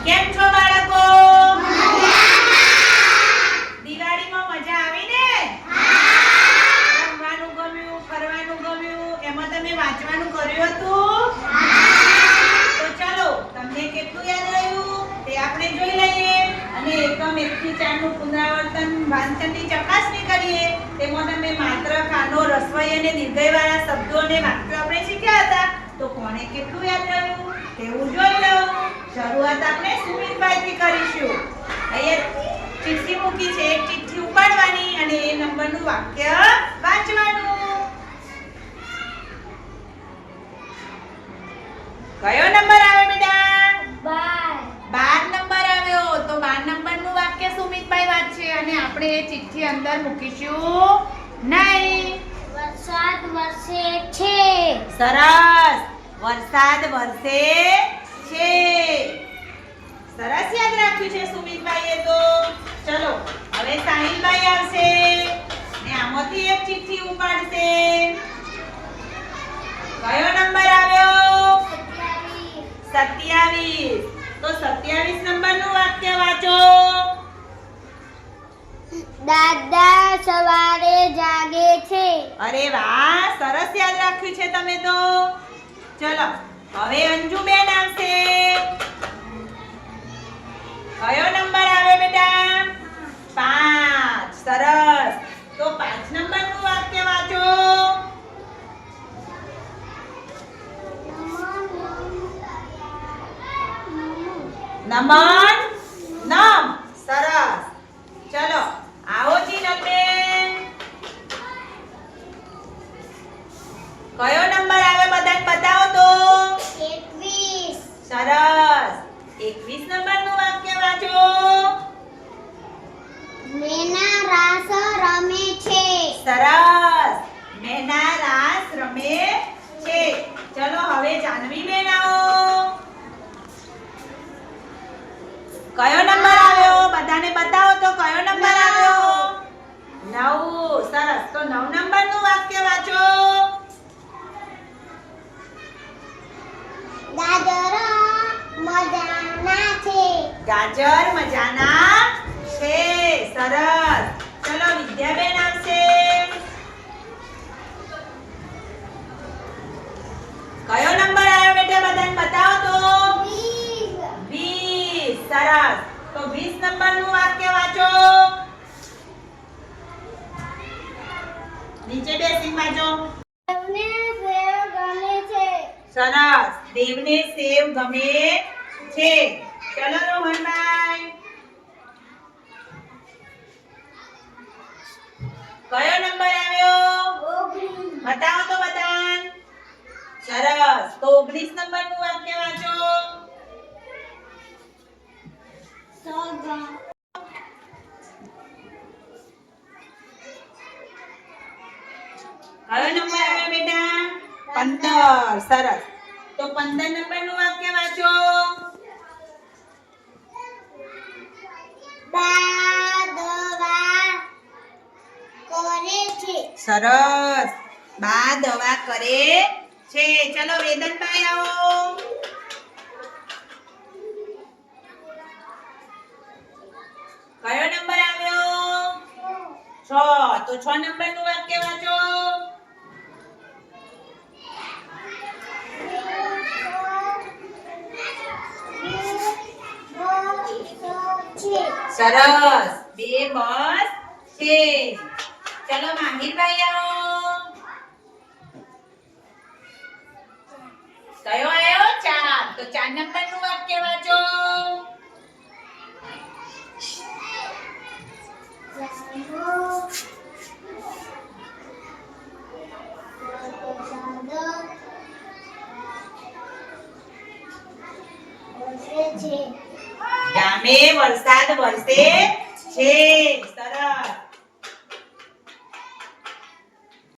કેમ છો બાળકો? દિવાળીમાં મજા આવી ને? રમવાનું ગમ્યું, ફરવાનું ગમ્યું, એમાં તમે વાંચવાનું કર્યું હતું? તો ચલો, તમને કેટલું યાદ રહ્યું તે આપણે જોઈ લઈએ અને એકમ 1 થી 4 નું પુનરાવર્તન વાંચનની ચકાસણી કરીએ. તેમાં તમે માત્ર, કાનો, રસ્વઈ અને દીર્ઘઈવાળા શબ્દો અને વાક્યો આપણે શીખ્યા હતા. તો કોને કેટલું યાદ રહ્યું તેવું જોઈ લો. શરૂઆત આપણે સુમિતભાઈ થી કરીશું. અહીંયા ચિઠ્ઠી મૂકી છે, ચિઠ્ઠી ઉપાડવાની અને એ નંબરનું વાક્ય વાંચવાનું. કયો નંબર આવે બેટા? 12 નંબર આવ્યો. તો 12 નંબરનું વાક્ય સુમિતભાઈ વાંચશે અને આપણે એ ચિઠ્ઠી અંદર મૂકીશું નહીં. વરસાદ વરસે છે. સરસ. વરસાદ વરસે છે. સરસ યાદ રાખ્યું છે સુમિતભાઈએ તો. ચલો હવે સાહિલભાઈ આવશે ને આમાંથી એક ચિઠ્ઠી ઉપાડશે. કયો નંબર આવ્યો? 27. તો 27 નંબરનું વાક્ય વાંચો. દાદા સવારે જાગે છે. અરે વાહ, સરસ યાદ રાખ્યું છે તમે તો. ચલો હવે અંજુબેન આવશે. કયો નંબર આવે બેટા? 5. સરસ. તો 5 નંબરનું વાક્ય વાંચો. નમન નમ. સરસ. ચલો આવો જીનલબેન. કયો નંબર આવે બધાને બતાવો તો. 21. સરસ. 21 નંબરનું વાક્ય વાંચો. મેના રાસ રમે છે. સરસ. મેના રાસ રમે છે. ચલો હવે જાનવીબેન આવો. કયો નંબર આવ્યો બધાને બતાવો તો. કયો નંબર આવ્યો? 9. સરસ. તો 9 નંબરનું વાક્ય વાંચો. ગાજર મજાના છે. ગાજર મજાના છે. સરસ. ચલો વિદ્યાબેન આવશે. કયો નંબર આવ્યો બેટા બધાને બતાવો તો. 20. સરસ. તો 20 નંબરનું વાક્ય વાંચો. નીચે બેસી વાંચો. તમને સેવ ગમે છે. સરસ. દેવને સેવ ગમે છે. ચલો રોહનભાઈ. કયો નંબર આવ્યો? 19. બતાવો તો બધાને. સરસ. તો 19 નંબરનું વાક્ય વાંચો. સોગા. કયો નંબર આવ્યો બેટા? 15. સરસ. તો 15 નંબરનું વાક્ય વાંચો. બા દવા કરે છે. સરસ. બા દવા કરે છે. ચલો વેદનભાઈ આવો. કયો નંબર આવ્યો? 6. તો 6 નંબરનું વાક્ય વાંચો. સરસ. 2 બસ છે. ચલો માહિરભાઈ આવો. કયો આવ્યો? 4. તો 4 નંબરનું વાક્ય વાંચો. ગામે વરસાદ વરસે છે. સરસ.